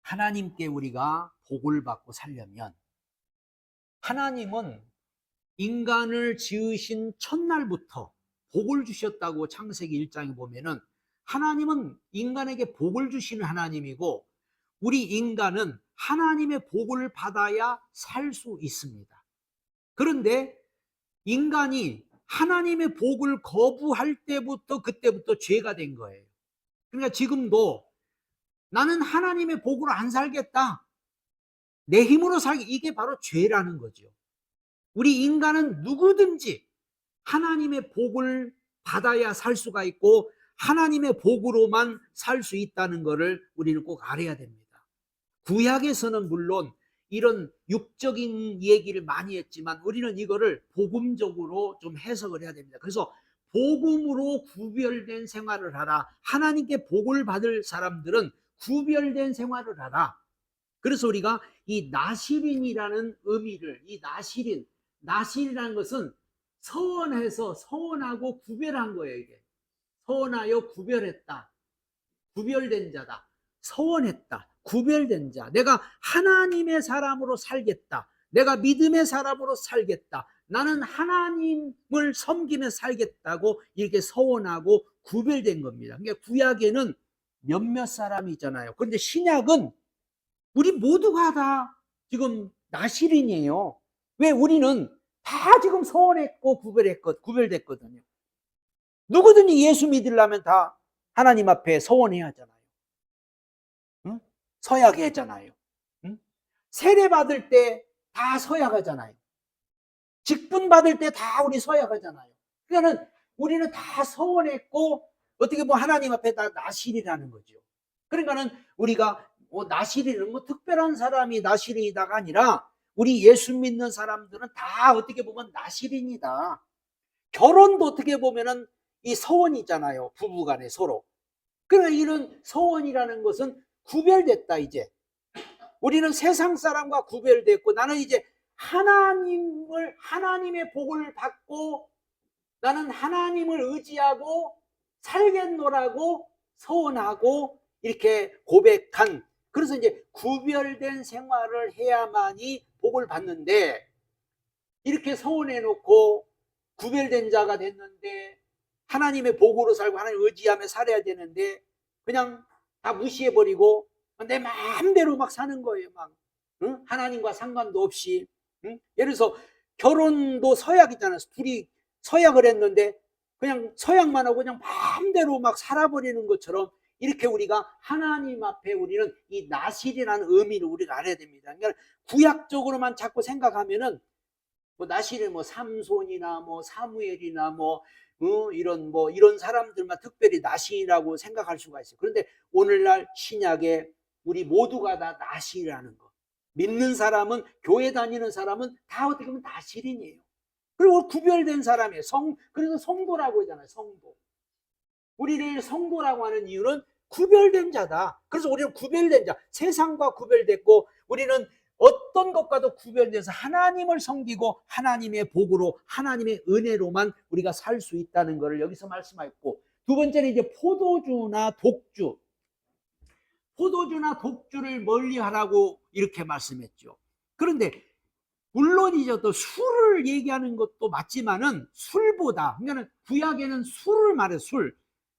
하나님께 우리가 복을 받고 살려면 하나님은 인간을 지으신 첫날부터 복을 주셨다고 창세기 1장에 보면은 하나님은 인간에게 복을 주시는 하나님이고 우리 인간은 하나님의 복을 받아야 살 수 있습니다. 그런데 인간이 하나님의 복을 거부할 때부터 그때부터 죄가 된 거예요. 그러니까 지금도 나는 하나님의 복으로 안 살겠다, 내 힘으로 살기, 이게 바로 죄라는 거죠. 우리 인간은 누구든지 하나님의 복을 받아야 살 수가 있고 하나님의 복으로만 살 수 있다는 것을 우리는 꼭 알아야 됩니다. 구약에서는 물론 이런 육적인 얘기를 많이 했지만 우리는 이거를 복음적으로 좀 해석을 해야 됩니다. 그래서 복음으로 구별된 생활을 하라. 하나님께 복을 받을 사람들은 구별된 생활을 하라. 그래서 우리가 이 나실인이라는 의미를, 이 나실이라는 것은 서원해서 서원하고 구별한 거예요. 이게 서원하여 구별했다, 구별된 자다, 서원했다, 구별된 자. 내가 하나님의 사람으로 살겠다, 내가 믿음의 사람으로 살겠다, 나는 하나님을 섬기며 살겠다고 이렇게 서원하고 구별된 겁니다. 그러니까 구약에는 몇몇 사람이 있잖아요. 그런데 신약은 우리 모두가 다 지금 나실인이에요. 왜? 우리는 다 지금 서원했고 구별됐거든요. 누구든지 예수 믿으려면 다 하나님 앞에 서원해야 하잖아요. 응? 서약해야 하잖아요. 응? 세례 받을 때 다 서약하잖아요. 직분 받을 때 다 우리 서약하잖아요. 그러니까 우리는 다 서원했고 어떻게 보면 하나님 앞에 다 나실이라는 거죠. 그러니까는 우리가 나실이는 특별한 사람이 나실이다가 아니라 우리 예수 믿는 사람들은 다 어떻게 보면 나실인이다. 결혼도 어떻게 보면은 이 서원이잖아요. 부부간에 서로. 그러니까 이런 서원이라는 것은 구별됐다. 이제 우리는 세상 사람과 구별됐고 나는 이제 하나님의 복을 받고 나는 하나님을 의지하고 살겠노라고 서원하고 이렇게 고백한, 그래서 이제 구별된 생활을 해야만이 복을 받는데, 이렇게 서원해 놓고 구별된 자가 됐는데 하나님의 복으로 살고 하나님 의지하며 살아야 되는데 그냥 다 무시해버리고 내 마음대로 막 사는 거예요. 막 응? 하나님과 상관도 없이. 응? 예를 들어서 결혼도 서약이잖아요. 둘이 서약을 했는데 그냥 서약만 하고 그냥 마음대로 막 살아버리는 것처럼 이렇게 우리가 하나님 앞에 우리는 이 나실이라는 의미를 우리가 알아야 됩니다. 그러니까 구약적으로만 자꾸 생각하면은 나실은 삼손이나 사무엘이나 이런 사람들만 특별히 나실이라고 생각할 수가 있어요. 그런데 오늘날 신약에 우리 모두가 다 나실이라는 거. 믿는 사람은, 교회 다니는 사람은 다 어떻게 보면 나실인이에요. 그리고 구별된 사람이에요. 그래서 성도라고 하잖아요. 성도. 우리를 성도라고 하는 이유는 구별된 자다. 그래서 우리는 구별된 자, 세상과 구별됐고 우리는 어떤 것과도 구별돼서 하나님을 섬기고 하나님의 복으로 하나님의 은혜로만 우리가 살 수 있다는 것을 여기서 말씀하셨고, 두 번째는 이제 포도주나 독주를 멀리하라고 이렇게 말씀했죠. 그런데 물론이죠, 또 술을 얘기하는 것도 맞지만은 술보다, 그러니까 구약에는 술을 말해, 술.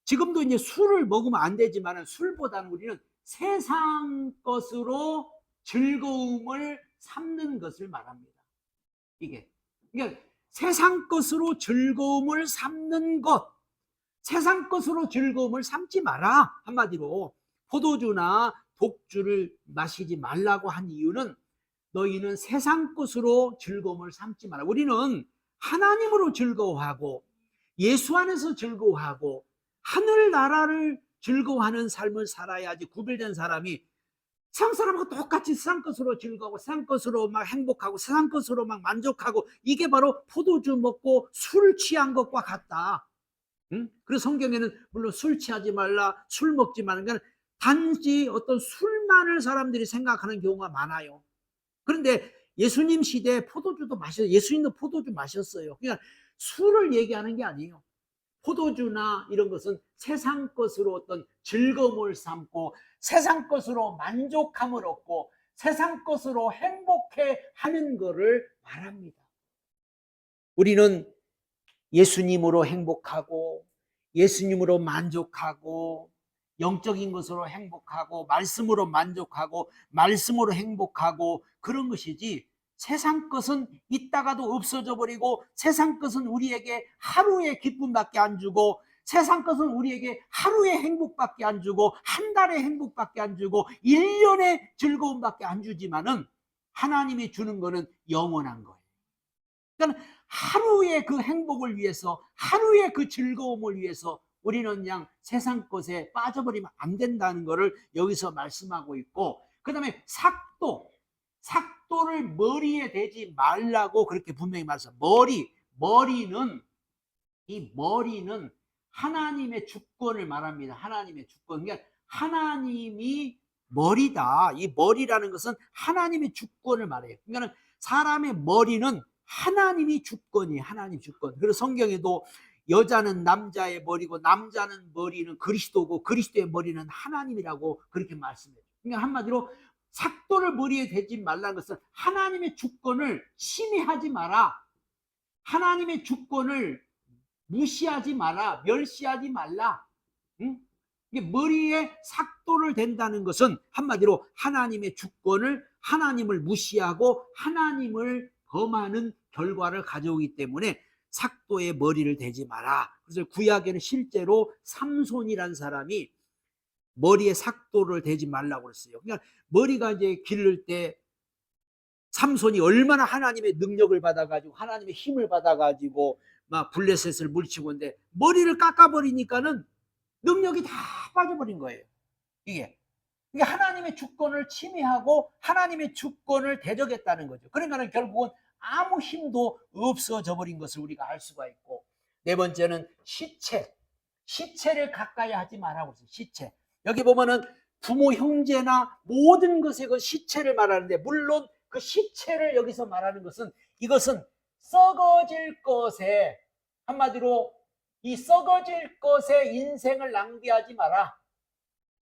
지금도 이제 술을 먹으면 안 되지만은 술보다는 우리는 세상 것으로 즐거움을 삼는 것을 말합니다. 이게 그러니까 세상 것으로 즐거움을 삼는 것, 세상 것으로 즐거움을 삼지 마라. 한마디로 포도주나 독주를 마시지 말라고 한 이유는 너희는 세상 것으로 즐거움을 삼지 마라. 우리는 하나님으로 즐거워하고 예수 안에서 즐거워하고 하늘나라를 즐거워하는 삶을 살아야지. 구별된 사람이 세상 사람하고 똑같이 세상 것으로 즐거워하고 세상 것으로 막 행복하고 세상 것으로 막 만족하고, 이게 바로 포도주 먹고 술 취한 것과 같다. 응? 그래서 성경에는 물론 술 취하지 말라, 술 먹지 말라, 그러니까 단지 어떤 술만을 사람들이 생각하는 경우가 많아요. 그런데 예수님 시대에 포도주도 마셨어요. 예수님도 포도주 마셨어요. 그러니까 술을 얘기하는 게 아니에요. 포도주나 이런 것은 세상 것으로 어떤 즐거움을 삼고 세상 것으로 만족함을 얻고 세상 것으로 행복해 하는 것을 말합니다. 우리는 예수님으로 행복하고 예수님으로 만족하고 영적인 것으로 행복하고 말씀으로 만족하고 말씀으로 행복하고 그런 것이지, 세상 것은 있다가도 없어져 버리고 세상 것은 우리에게 하루의 기쁨밖에 안 주고 세상 것은 우리에게 하루의 행복밖에 안 주고 한 달의 행복밖에 안 주고 1년의 즐거움밖에 안 주지만은 하나님이 주는 거는 영원한 거예요. 그러니까 하루의 그 행복을 위해서 하루의 그 즐거움을 위해서 우리는 그냥 세상 것에 빠져버리면 안 된다는 것을 여기서 말씀하고 있고, 그 다음에 삭도를 머리에 대지 말라고 그렇게 분명히 말씀합니다. 머리는 하나님의 주권을 말합니다. 하나님의 주권. 그러니까 하나님이 머리다. 이 머리라는 것은 하나님의 주권을 말해요. 그러니까 사람의 머리는 하나님이 주권이에요. 하나님 주권. 그래서 성경에도 여자는 남자의 머리고 남자는 머리는 그리스도고 그리스도의 머리는 하나님이라고 그렇게 말씀해요. 그러니까 한마디로 삭도를 머리에 대지 말라는 것은 하나님의 주권을 침해하지 마라. 하나님의 주권을 무시하지 마라. 멸시하지 말라. 응? 머리에 삭도를 댄다는 것은 한마디로 하나님의 주권을, 하나님을 무시하고 하나님을 범하는 결과를 가져오기 때문에 삭도의 머리를 대지 마라. 그래서 구약에는 실제로 삼손이라는 사람이 머리에 삭도를 대지 말라고 그랬어요. 그러니까 머리가 이제 기를 때 삼손이 얼마나 하나님의 능력을 받아가지고 하나님의 힘을 받아가지고 막 블레셋을 물리치고 있는데 머리를 깎아버리니까는 능력이 다 빠져버린 거예요. 이게 하나님의 주권을 침해하고 하나님의 주권을 대적했다는 거죠. 그러니까 결국은 아무 힘도 없어져 버린 것을 우리가 알 수가 있고, 네 번째는 시체를 가까이 하지 말라고 했어요. 시체. 여기 보면은 부모 형제나 모든 것의 그 시체를 말하는데, 물론 그 시체를 여기서 말하는 것은 이것은 썩어질 것에, 한마디로 이 썩어질 것에 인생을 낭비하지 마라.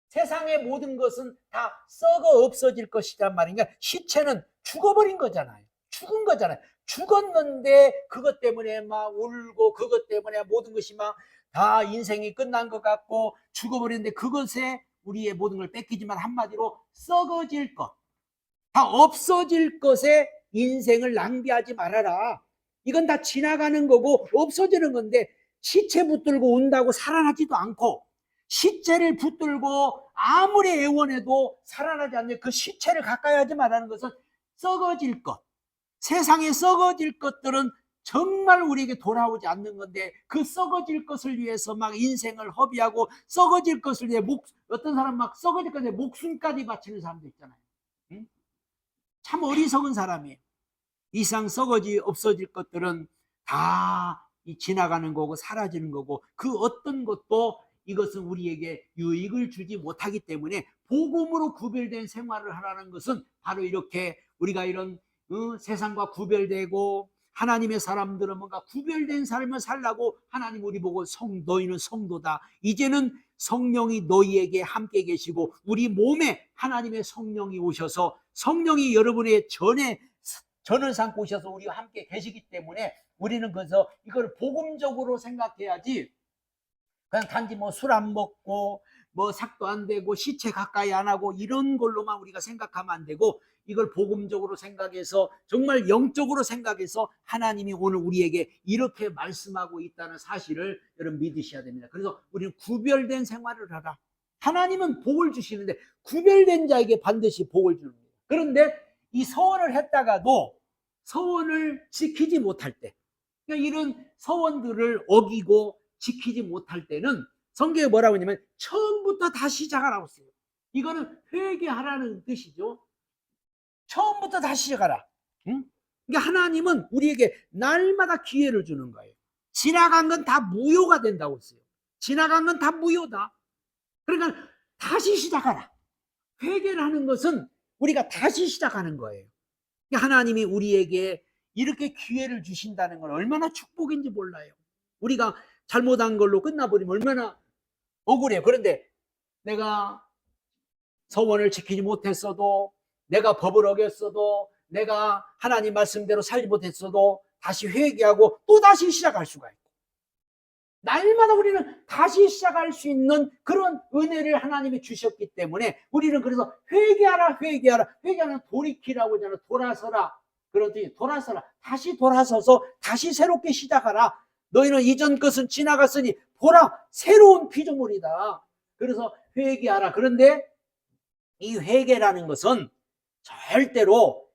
세상의 모든 것은 다 썩어 없어질 것이란 말인가. 시체는 죽어버린 거잖아요. 죽은 거잖아요. 죽었는데 그것 때문에 막 울고 그것 때문에 모든 것이 막 다 인생이 끝난 것 같고 죽어버리는데 그것에 우리의 모든 걸 뺏기지만 한마디로 썩어질 것, 다 없어질 것에 인생을 낭비하지 말아라. 이건 다 지나가는 거고 없어지는 건데, 시체 붙들고 운다고 살아나지도 않고 시체를 붙들고 아무리 애원해도 살아나지 않는 그 시체를 가까이 하지 말라는 것은 썩어질 것, 세상에 썩어질 것들은 정말 우리에게 돌아오지 않는 건데 그 썩어질 것을 위해서 막 인생을 허비하고 썩어질 것을 위해 어떤 사람 막 썩어질 것에 목숨까지 바치는 사람도 있잖아요. 응? 참 어리석은 사람이에요. 이상 없어질 것들은 다 지나가는 거고 사라지는 거고 그 어떤 것도 이것은 우리에게 유익을 주지 못하기 때문에 복음으로 구별된 생활을 하라는 것은 바로 이렇게 우리가 이런 세상과 구별되고 하나님의 사람들은 뭔가 구별된 삶을 살라고 하나님 우리 보고 너희는 성도다. 이제는 성령이 너희에게 함께 계시고 우리 몸에 하나님의 성령이 오셔서 성령이 여러분의 전을 삼고 오셔서 우리와 함께 계시기 때문에 우리는 그래서 이걸 복음적으로 생각해야지, 그냥 단지 뭐 술 안 먹고 뭐 삭도 안 되고 시체 가까이 안 하고 이런 걸로만 우리가 생각하면 안 되고, 이걸 복음적으로 생각해서 정말 영적으로 생각해서 하나님이 오늘 우리에게 이렇게 말씀하고 있다는 사실을 여러분 믿으셔야 됩니다. 그래서 우리는 구별된 생활을 하라. 하나님은 복을 주시는데 구별된 자에게 반드시 복을 줍니다. 그런데 이 서원을 했다가도 서원을 지키지 못할 때, 그러니까 이런 서원들을 어기고 지키지 못할 때는 성경에 뭐라고 하냐면 처음부터 다시 시작하라고 했어요. 이거는 회개하라는 뜻이죠. 처음부터 다시 시작하라. 응? 그러니까 하나님은 우리에게 날마다 기회를 주는 거예요. 지나간 건 다 무효가 된다고 했어요. 지나간 건 다 무효다. 그러니까 다시 시작하라. 회개를 하는 것은 우리가 다시 시작하는 거예요. 그러니까 하나님이 우리에게 이렇게 기회를 주신다는 건 얼마나 축복인지 몰라요. 우리가 잘못한 걸로 끝나버리면 얼마나 억울해요. 그런데 내가 서원을 지키지 못했어도, 내가 법을 어겼어도, 내가 하나님 말씀대로 살지 못했어도 다시 회개하고 또 다시 시작할 수가 있고, 날마다 우리는 다시 시작할 수 있는 그런 은혜를 하나님이 주셨기 때문에 우리는 그래서 회개하라, 회개하라. 회개하는 돌이키라고 하잖아요. 돌아서라. 그러더니 돌아서라. 다시 돌아서서 다시 새롭게 시작하라. 너희는 이전 것은 지나갔으니 보라, 새로운 피조물이다. 그래서 회개하라. 그런데 이 회개라는 것은 절대로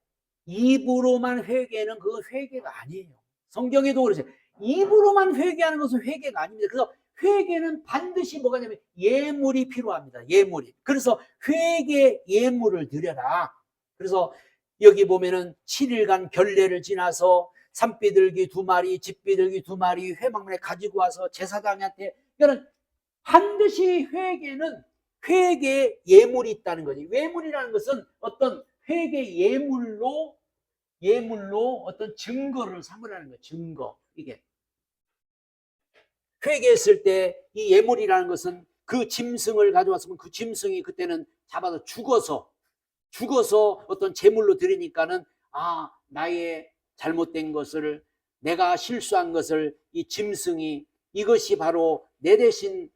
입으로만 회개는 그 회개가 아니에요. 성경에도 그러죠. 입으로만 회개하는 것은 회개가 아닙니다. 그래서 회개는 반드시 뭐가 냐면 예물이 필요합니다. 예물이. 그래서 회개 예물을 드려라. 그래서 여기 보면은 7일간 결례를 지나서 산비둘기 2마리, 집비둘기 2마리 회막문에 가지고 와서 제사장한테, 그러니까 반드시 회개는 회개 예물이 있다는 거지. 예물이라는 것은 어떤 회개 예물로 어떤 증거를 삼으라는 거예요. 증거. 이게 회개했을 때 이 예물이라는 것은 그 짐승을 가져왔으면 그 짐승이 그때는 잡아서 죽어서 어떤 제물로 드리니까는, 아, 나의 잘못된 것을, 내가 실수한 것을 이 짐승이, 이것이 바로 내 대신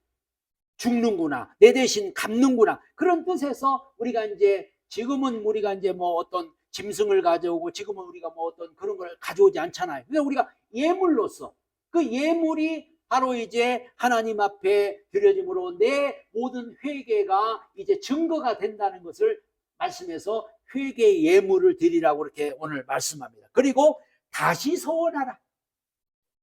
죽는구나, 내 대신 갚는구나, 그런 뜻에서 우리가 이제 지금은 우리가 이제 뭐 어떤 짐승을 가져오고 지금은 우리가 뭐 어떤 그런 걸 가져오지 않잖아요. 그래서 우리가 예물로서 그 예물이 바로 이제 하나님 앞에 드려짐으로 내 모든 회개가 이제 증거가 된다는 것을 말씀해서 회개 예물을 드리라고 이렇게 오늘 말씀합니다. 그리고 다시 소원하라.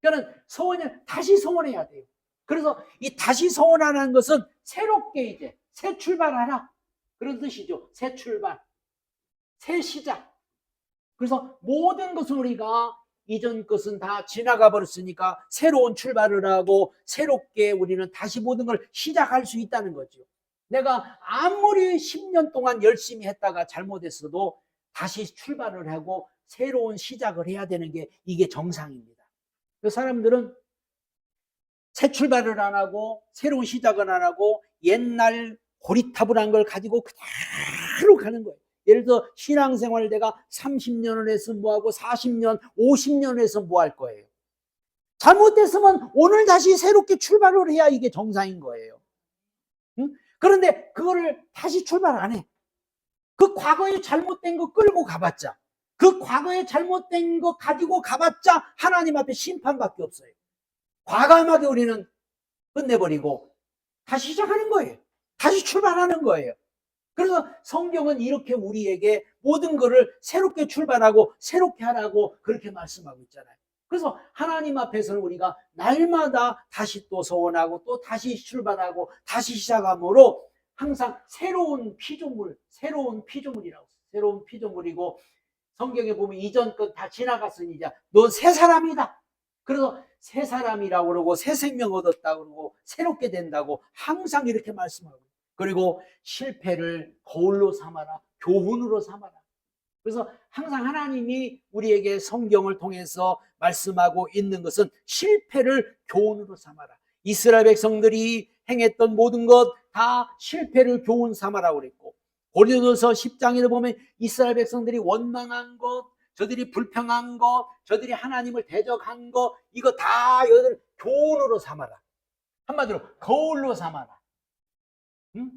그러니까 소원을 다시 소원해야 돼요. 그래서 이 다시 소원하는 것은 새롭게 이제 새 출발하라, 그런 뜻이죠. 새 출발, 새 시작. 그래서 모든 것은 우리가 이전 것은 다 지나가 버렸으니까 새로운 출발을 하고 새롭게 우리는 다시 모든 걸 시작할 수 있다는 거죠. 내가 아무리 10년 동안 열심히 했다가 잘못했어도 다시 출발을 하고 새로운 시작을 해야 되는 게 이게 정상입니다. 그 사람들은 새 출발을 안 하고 새로운 시작을 안 하고 옛날 고리타분한 걸 가지고 그대로 가는 거예요. 예를 들어 신앙생활 내가 30년을 해서 뭐하고 40년, 50년 해서 뭐 할 거예요. 잘못됐으면 오늘 다시 새롭게 출발을 해야 이게 정상인 거예요. 응? 그런데 그거를 다시 출발 안 해. 그 과거에 잘못된 거 끌고 가봤자, 그 과거에 잘못된 거 가지고 가봤자 하나님 앞에 심판밖에 없어요. 과감하게 우리는 끝내버리고 다시 시작하는 거예요. 다시 출발하는 거예요. 그래서 성경은 이렇게 우리에게 모든 것을 새롭게 출발하고 새롭게 하라고 그렇게 말씀하고 있잖아요. 그래서 하나님 앞에서는 우리가 날마다 다시 또 소원하고 또 다시 출발하고 다시 시작함으로 항상 새로운 피조물이라고, 새로운 피조물이고, 성경에 보면 이전 것 다 지나갔으니 이제 넌 새 사람이다. 그래서 새 사람이라고 그러고 새 생명 얻었다고 그러고 새롭게 된다고 항상 이렇게 말씀하고, 그리고 실패를 거울로 삼아라, 교훈으로 삼아라. 그래서 항상 하나님이 우리에게 성경을 통해서 말씀하고 있는 것은 실패를 교훈으로 삼아라. 이스라엘 백성들이 행했던 모든 것 다 실패를 교훈 삼아라고 그랬고, 고린도서 10장에 보면 이스라엘 백성들이 원망한 것, 저들이 불평한 것, 저들이 하나님을 대적한 것, 이거 다 여들 교훈으로 삼아라. 한마디로 거울로 삼아라. 응?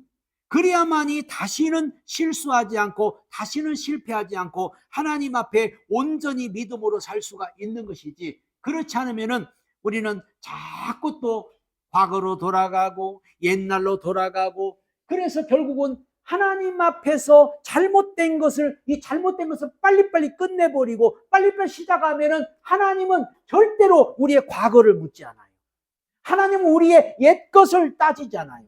그래야만이 다시는 실수하지 않고 다시는 실패하지 않고 하나님 앞에 온전히 믿음으로 살 수가 있는 것이지, 그렇지 않으면은 우리는 자꾸 또 과거로 돌아가고 옛날로 돌아가고, 그래서 결국은 하나님 앞에서 잘못된 것을 빨리빨리 끝내버리고 빨리빨리 시작하면은 하나님은 절대로 우리의 과거를 묻지 않아요. 하나님은 우리의 옛 것을 따지지 않아요.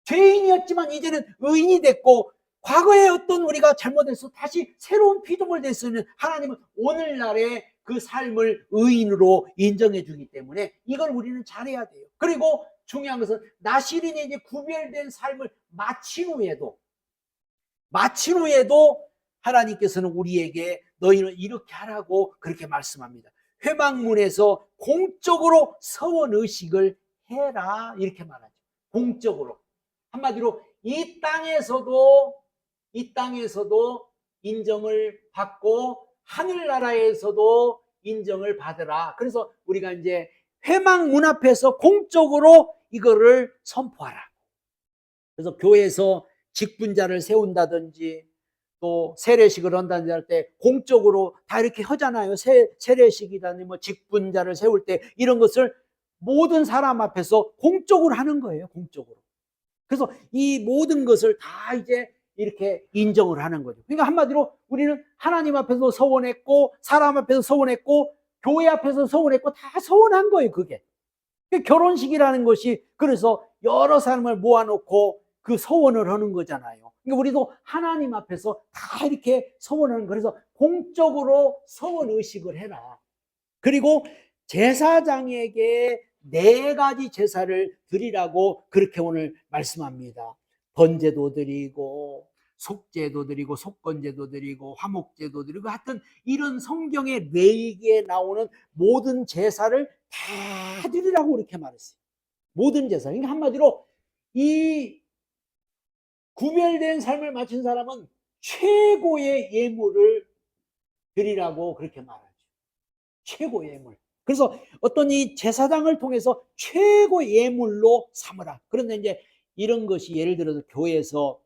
죄인이었지만 이제는 의인이 됐고, 과거에 어떤 우리가 잘못해서 다시 새로운 피조물 됐으면 하나님은 오늘날의 그 삶을 의인으로 인정해 주기 때문에 이걸 우리는 잘해야 돼요. 그리고 중요한 것은 나시린이 이제 구별된 삶을 마친 후에도 하나님께서는 우리에게 너희는 이렇게 하라고 그렇게 말씀합니다. 회막문에서 공적으로 서원 의식을 해라 이렇게 말하죠. 공적으로. 한마디로 이 땅에서도 인정을 받고 하늘나라에서도 인정을 받으라. 그래서 우리가 이제 회막 문 앞에서 공적으로 이거를 선포하라. 그래서 교회에서 직분자를 세운다든지 또 세례식을 한다든지 할 때 공적으로 다 이렇게 하잖아요. 세례식이라든지 뭐 직분자를 세울 때 이런 것을 모든 사람 앞에서 공적으로 하는 거예요. 공적으로. 그래서 이 모든 것을 다 이제 이렇게 인정을 하는 거죠. 그러니까 한마디로 우리는 하나님 앞에서 서원했고 사람 앞에서 서원했고 교회 앞에서 서원했고 다 서원한 거예요. 그게 결혼식이라는 것이 그래서 여러 사람을 모아놓고 그 서원을 하는 거잖아요. 그러니까 우리도 하나님 앞에서 다 이렇게 서원하는, 그래서 공적으로 서원 의식을 해라. 그리고 제사장에게 4가지 제사를 드리라고 그렇게 오늘 말씀합니다. 번제도 드리고 속죄도 드리고 속건제도 드리고 화목제도 드리고 하여튼 이런 성경의 레위기에 나오는 모든 제사를 다 드리라고 이렇게 말했어요. 모든 제사. 그러니까 한마디로 이 구별된 삶을 마친 사람은 최고의 예물을 드리라고 그렇게 말하죠. 최고의 예물. 그래서 어떤 이 제사장을 통해서 최고 예물로 삼으라. 그런데 이제 이런 것이 예를 들어서 교회에서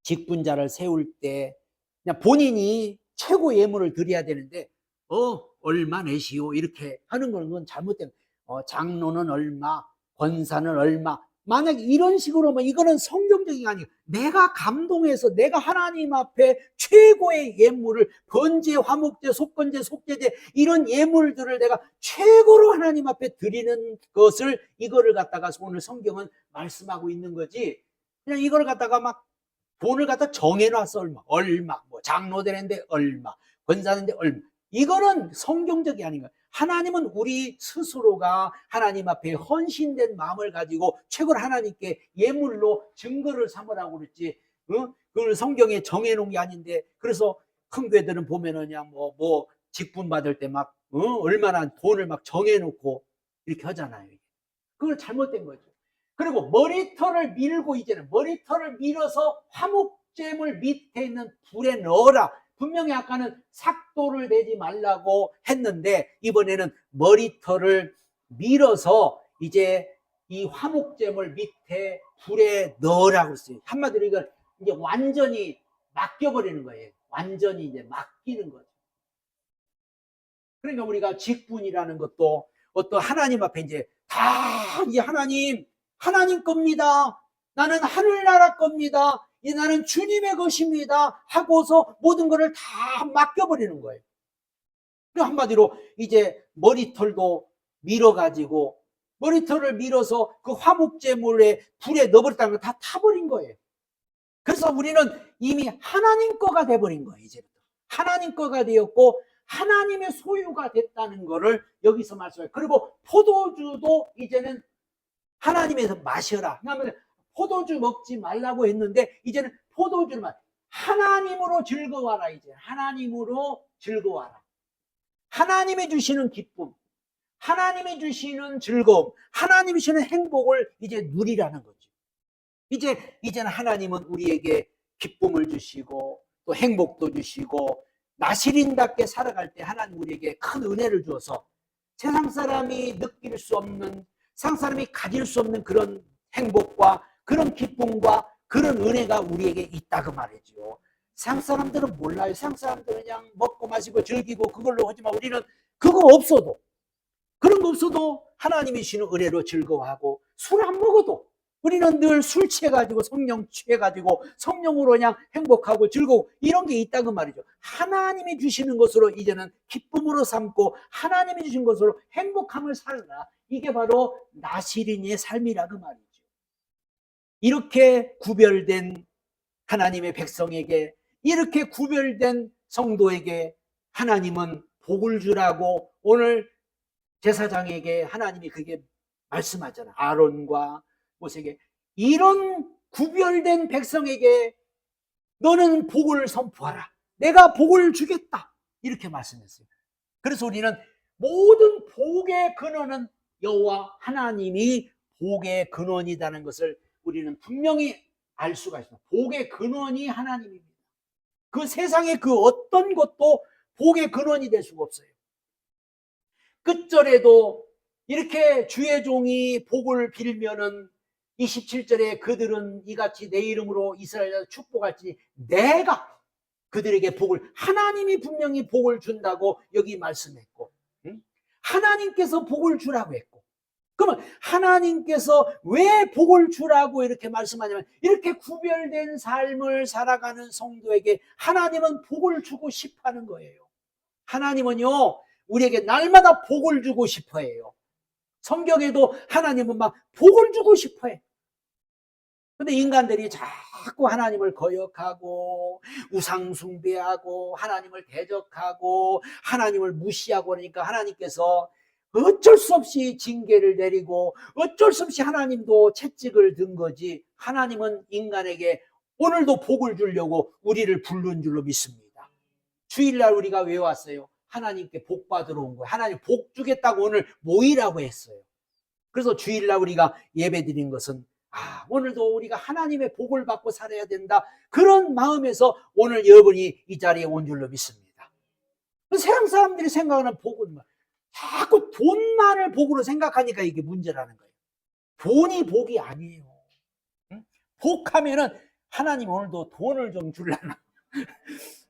직분자를 세울 때 그냥 본인이 최고 예물을 드려야 되는데 얼마 내시오 이렇게 하는 건 잘못된 장로는 얼마, 권사는 얼마, 만약 이런 식으로 하면 이거는 성경적인 게 아니에요. 내가 감동해서 내가 하나님 앞에 최고의 예물을 번제, 화목제, 속건제, 속죄제 이런 예물들을 내가 최고로 하나님 앞에 드리는 것을 이거를 갖다가 오늘 성경은 말씀하고 있는 거지. 그냥 이걸 갖다가 막 돈을 갖다 정해놨어. 얼마 뭐 장로 되는데 얼마, 권사 되는데 얼마. 이거는 성경적이 아닌 거예요. 하나님은 우리 스스로가 하나님 앞에 헌신된 마음을 가지고 최고로 하나님께 예물로 증거를 삼으라고 그랬지. 그걸 성경에 정해놓은 게 아닌데. 그래서 큰 교회들은 보면은 그냥 뭐 직분 받을 때 막 얼마나 돈을 막 정해놓고 이렇게 하잖아요. 그건 잘못된 거죠. 그리고 머리털을 밀고 이제는 머리털을 밀어서 화목제물 밑에 있는 불에 넣어라. 분명히 아까는 삭도를 내지 말라고 했는데 이번에는 머리털을 밀어서 이제 이 화목제물 밑에 불에 넣으라고 했어요. 한마디로 이걸 이제 완전히 맡겨버리는 거예요. 완전히 이제 맡기는 거죠. 그러니까 우리가 직분이라는 것도 어떤 하나님 앞에 이제 다 이제 하나님 겁니다. 나는 하늘나라 겁니다. 나는 주님의 것입니다. 하고서 모든 것을 다 맡겨버리는 거예요. 한마디로 이제 머리털도 밀어가지고 머리털을 밀어서 그 화목제물에 불에 넣어버렸다는 거 다 타버린 거예요. 그래서 우리는 이미 하나님 거가 돼버린 거예요. 이제부터 하나님 거가 되었고 하나님의 소유가 됐다는 거를 여기서 말씀해요. 그리고 포도주도 이제는 하나님에서 마셔라. 포도주 먹지 말라고 했는데 이제는 포도주를 하나님으로 즐거워하라. 이제 하나님으로 즐거워하라. 하나님이 주시는 기쁨, 하나님이 주시는 즐거움, 하나님이 주시는 행복을 이제 누리라는 거죠. 이제는 하나님은 우리에게 기쁨을 주시고 또 행복도 주시고 나시린답게 살아갈 때 하나님 우리에게 큰 은혜를 주어서 세상 사람이 느낄 수 없는, 세상 사람이 가질 수 없는 그런 행복과 그런 기쁨과 그런 은혜가 우리에게 있다고 말이죠. 세상 사람들은 몰라요. 세상 사람들은 그냥 먹고 마시고 즐기고 그걸로 하지만 우리는 그런 거 없어도 하나님이 주시는 은혜로 즐거워하고 술 안 먹어도 우리는 늘 술 취해가지고 성령 취해가지고 성령으로 그냥 행복하고 즐거워 이런 게 있다고 말이죠. 하나님이 주시는 것으로 이제는 기쁨으로 삼고 하나님이 주신 것으로 행복함을 살라. 이게 바로 나시린의 삶이라고 말이죠. 이렇게 구별된 하나님의 백성에게, 이렇게 구별된 성도에게 하나님은 복을 주라고 오늘 제사장에게 하나님이 그게 말씀하잖아요. 아론과 모세에게 이런 구별된 백성에게 너는 복을 선포하라. 내가 복을 주겠다. 이렇게 말씀했어요. 그래서 우리는 모든 복의 근원은 여호와 하나님이 복의 근원이라는 것을 우리는 분명히 알 수가 있습니다. 복의 근원이 하나님입니다. 그 세상의 그 어떤 것도 복의 근원이 될 수가 없어요. 끝절에도 이렇게 주의 종이 복을 빌면은 27절에 그들은 이같이 내 이름으로 이스라엘을 축복할지 내가 그들에게 복을, 하나님이 분명히 복을 준다고 여기 말씀했고, 하나님께서 복을 주라고 했고, 그러면 하나님께서 왜 복을 주라고 이렇게 말씀하냐면, 이렇게 구별된 삶을 살아가는 성도에게 하나님은 복을 주고 싶어 하는 거예요. 하나님은요, 우리에게 날마다 복을 주고 싶어 해요. 성경에도 하나님은 막 복을 주고 싶어 해. 근데 인간들이 자꾸 하나님을 거역하고 우상숭배하고 하나님을 대적하고 하나님을 무시하고 그러니까 하나님께서 어쩔 수 없이 징계를 내리고 어쩔 수 없이 하나님도 채찍을 든 거지, 하나님은 인간에게 오늘도 복을 주려고 우리를 부른 줄로 믿습니다. 주일날 우리가 왜 왔어요? 하나님께 복 받으러 온 거예요. 하나님 복 주겠다고 오늘 모이라고 했어요. 그래서 주일날 우리가 예배 드린 것은 오늘도 우리가 하나님의 복을 받고 살아야 된다, 그런 마음에서 오늘 여러분이 이 자리에 온 줄로 믿습니다. 세상 사람들이 생각하는 복은 자꾸 돈만을 복으로 생각하니까 이게 문제라는 거예요. 돈이 복이 아니에요. 복하면은 하나님 오늘도 돈을 좀 줄라나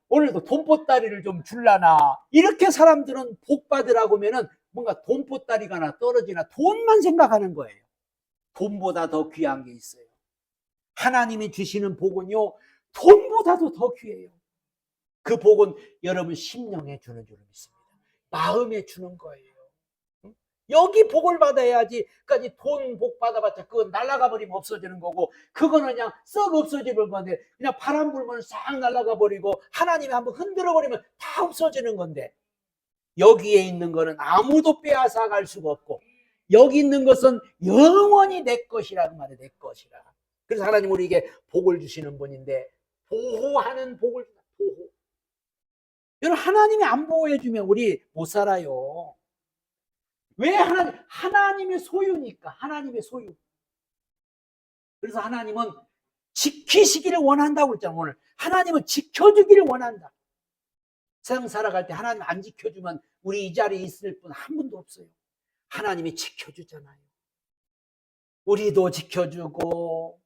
오늘도 돈보따리를 좀 줄라나, 이렇게 사람들은 복 받으라고 하면은 뭔가 돈보따리가 하나 떨어지나 돈만 생각하는 거예요. 돈보다 더 귀한 게 있어요. 하나님이 주시는 복은요, 돈보다도 더 귀해요. 그 복은 여러분 심령에 주는 줄 믿습니다. 마음에 주는 거예요. 여기 복을 받아야지. 까지 돈 복 받아봤자 그건 날아가 버리면 없어지는 거고, 그거는 그냥 썩 없어지는 건데, 그냥 바람 불면 싹 날아가 버리고 하나님이 한번 흔들어 버리면 다 없어지는 건데, 여기에 있는 거는 아무도 빼앗아 갈 수가 없고, 여기 있는 것은 영원히 내 것이라는 말이에요. 내 것이라. 그래서 하나님 우리에게 복을 주시는 분인데, 보호하는 복을 준다. 보호. 여러분, 하나님이 안 보호해 주면 우리 못 살아요. 왜? 하나님의 소유니까. 하나님의 소유. 그래서 하나님은 지키시기를 원한다고 그랬잖아요. 오늘 하나님은 지켜주기를 원한다. 세상 살아갈 때 하나님 안 지켜주면 우리 이 자리에 있을 분 한 분도 없어요. 하나님이 지켜주잖아요. 우리도 지켜주고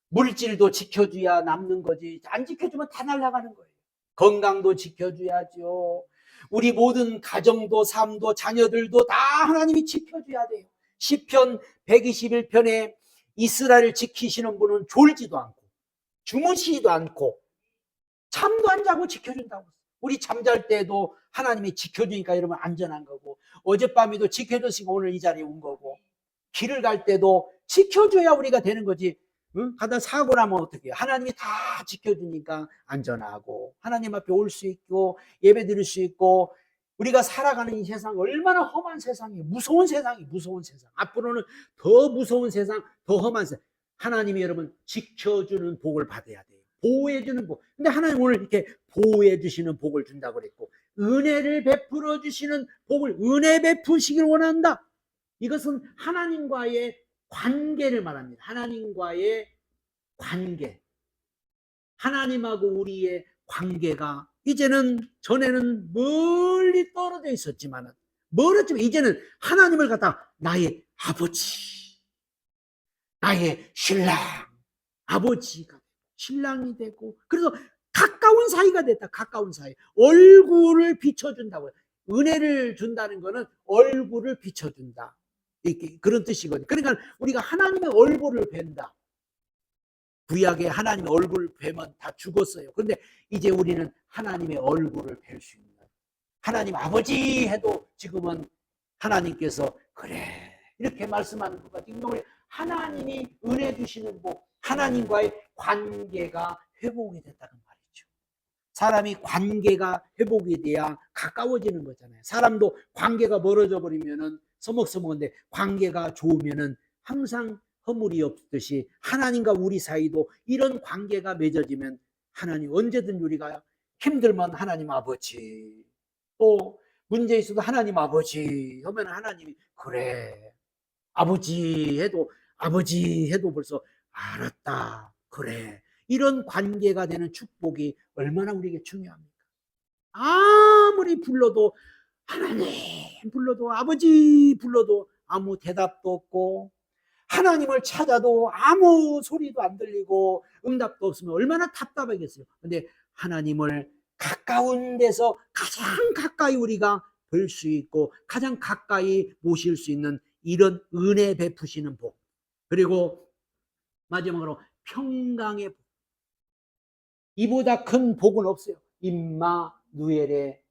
물질도 지켜줘야 남는 거지, 안 지켜주면 다 날아가는 거예요. 건강도 지켜줘야죠. 우리 모든 가정도 삶도 자녀들도 다 하나님이 지켜줘야 돼요. 시편 121편에 이스라엘을 지키시는 분은 졸지도 않고 주무시지도 않고 잠도 안 자고 지켜준다고. 우리 잠잘 때도 하나님이 지켜주니까 여러분 안전한 거고, 어젯밤에도 지켜줬으니까 오늘 이 자리에 온 거고, 길을 갈 때도 지켜줘야 우리가 되는 거지. 가다 사고 나면 어떡해요? 하나님이 다 지켜주니까 안전하고 하나님 앞에 올 수 있고 예배 드릴 수 있고, 우리가 살아가는 이 세상 얼마나 험한 세상이에요. 무서운 세상이에요. 무서운 세상. 앞으로는 더 무서운 세상, 더 험한 세상. 하나님이 여러분 지켜주는 복을 받아야 돼요. 보호해 주는 복. 근데 하나님 오늘 이렇게 보호해 주시는 복을 준다고 그랬고, 은혜를 베풀어 주시는 복을, 은혜 베푸시길 원한다. 이것은 하나님과의 관계를 말합니다. 하나님과의 관계. 하나님하고 우리의 관계가 이제는, 전에는 멀리 떨어져 있었지만, 멀었지만 이제는 하나님을 갖다 나의 아버지, 나의 신랑, 아버지가 신랑이 되고, 그래서 가까운 사이가 됐다. 가까운 사이. 얼굴을 비춰준다고요. 은혜를 준다는 거는 얼굴을 비춰준다, 그런 뜻이거든요. 그러니까 우리가 하나님의 얼굴을 뵌다. 구약에 하나님의 얼굴을 뵈면 다 죽었어요. 그런데 이제 우리는 하나님의 얼굴을 뵐 수 있는, 하나님 아버지 해도 지금은 하나님께서 그래 이렇게 말씀하는 것 같아요. 하나님이 은혜 주시는 복, 하나님과의 관계가 회복이 됐다는 말이죠. 사람이 관계가 회복이 돼야 가까워지는 거잖아요. 사람도 관계가 멀어져 버리면은 서먹서먹한데, 관계가 좋으면은 항상 허물이 없듯이 하나님과 우리 사이도 이런 관계가 맺어지면 하나님 언제든 우리가 힘들면 하나님 아버지, 또 문제 있어도 하나님 아버지 하면 하나님이 그래 아버지 해도 벌써 알았다 그래, 이런 관계가 되는 축복이 얼마나 우리에게 중요합니까? 아무리 불러도 하나님 불러도 아버지 불러도 아무 대답도 없고, 하나님을 찾아도 아무 소리도 안 들리고 응답도 없으면 얼마나 답답하겠어요. 근데 하나님을 가까운 데서 가장 가까이 우리가 볼 수 있고 가장 가까이 모실 수 있는 이런 은혜 베푸시는 복, 그리고 마지막으로 평강의 복, 이보다 큰 복은 없어요. 임마누엘의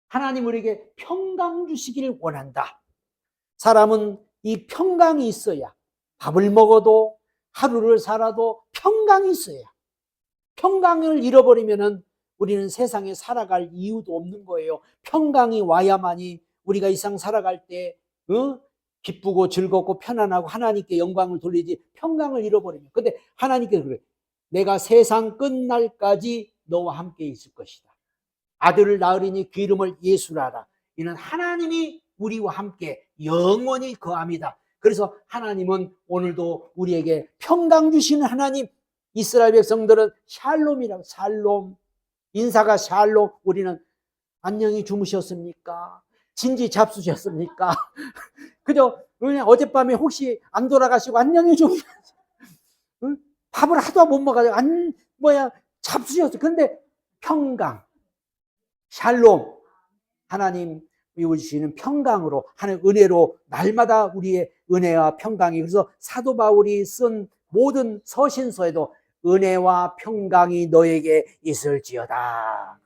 하나님 우리에게 평강 주시기를 원한다. 사람은 이 평강이 있어야, 밥을 먹어도 하루를 살아도 평강이 있어야. 평강을 잃어버리면 우리는 세상에 살아갈 이유도 없는 거예요. 평강이 와야만이 우리가 이 세상 살아갈 때 기쁘고 즐겁고 편안하고 하나님께 영광을 돌리지, 평강을 잃어버리면. 근데 하나님께 그래, 내가 세상 끝날까지 너와 함께 있을 것이다. 아들을 낳으리니 그 이름을 예수라 하라. 이는 하나님이 우리와 함께 영원히 거함이다. 그래서 하나님은 오늘도 우리에게 평강 주시는 하나님. 이스라엘 백성들은 샬롬이라고, 샬롬, 인사가 샬롬. 우리는 안녕히 주무셨습니까? 진지 잡수셨습니까? 그저 그냥 어젯밤에 혹시 안 돌아가시고 안녕히 주무셨어요. 밥을 하도 못 먹어가지고 잡수셨어요. 근데 평강, 샬롬, 하나님 주시는 평강으로, 하나님 은혜로 날마다 우리의 은혜와 평강이, 그래서 사도 바울이 쓴 모든 서신서에도 은혜와 평강이 너에게 있을지어다.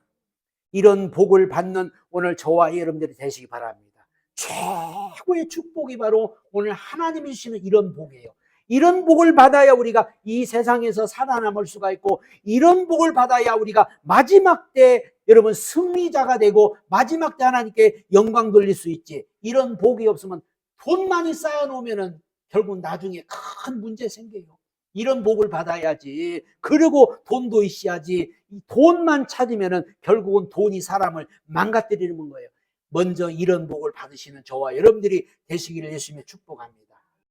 이런 복을 받는 오늘 저와 여러분들이 되시기 바랍니다. 최고의 축복이 바로 오늘 하나님이 주시는 이런 복이에요. 이런 복을 받아야 우리가 이 세상에서 살아남을 수가 있고, 이런 복을 받아야 우리가 마지막 때 여러분 승리자가 되고 마지막 때 하나님께 영광 돌릴 수 있지. 이런 복이 없으면 돈 많이 쌓아놓으면 결국 나중에 큰 문제 생겨요. 이런 복을 받아야지. 그리고 돈도 있어야지. 돈만 찾으면 결국은 돈이 사람을 망가뜨리는 거예요. 먼저 이런 복을 받으시는 저와 여러분들이 되시기를 예수님의 축복합니다.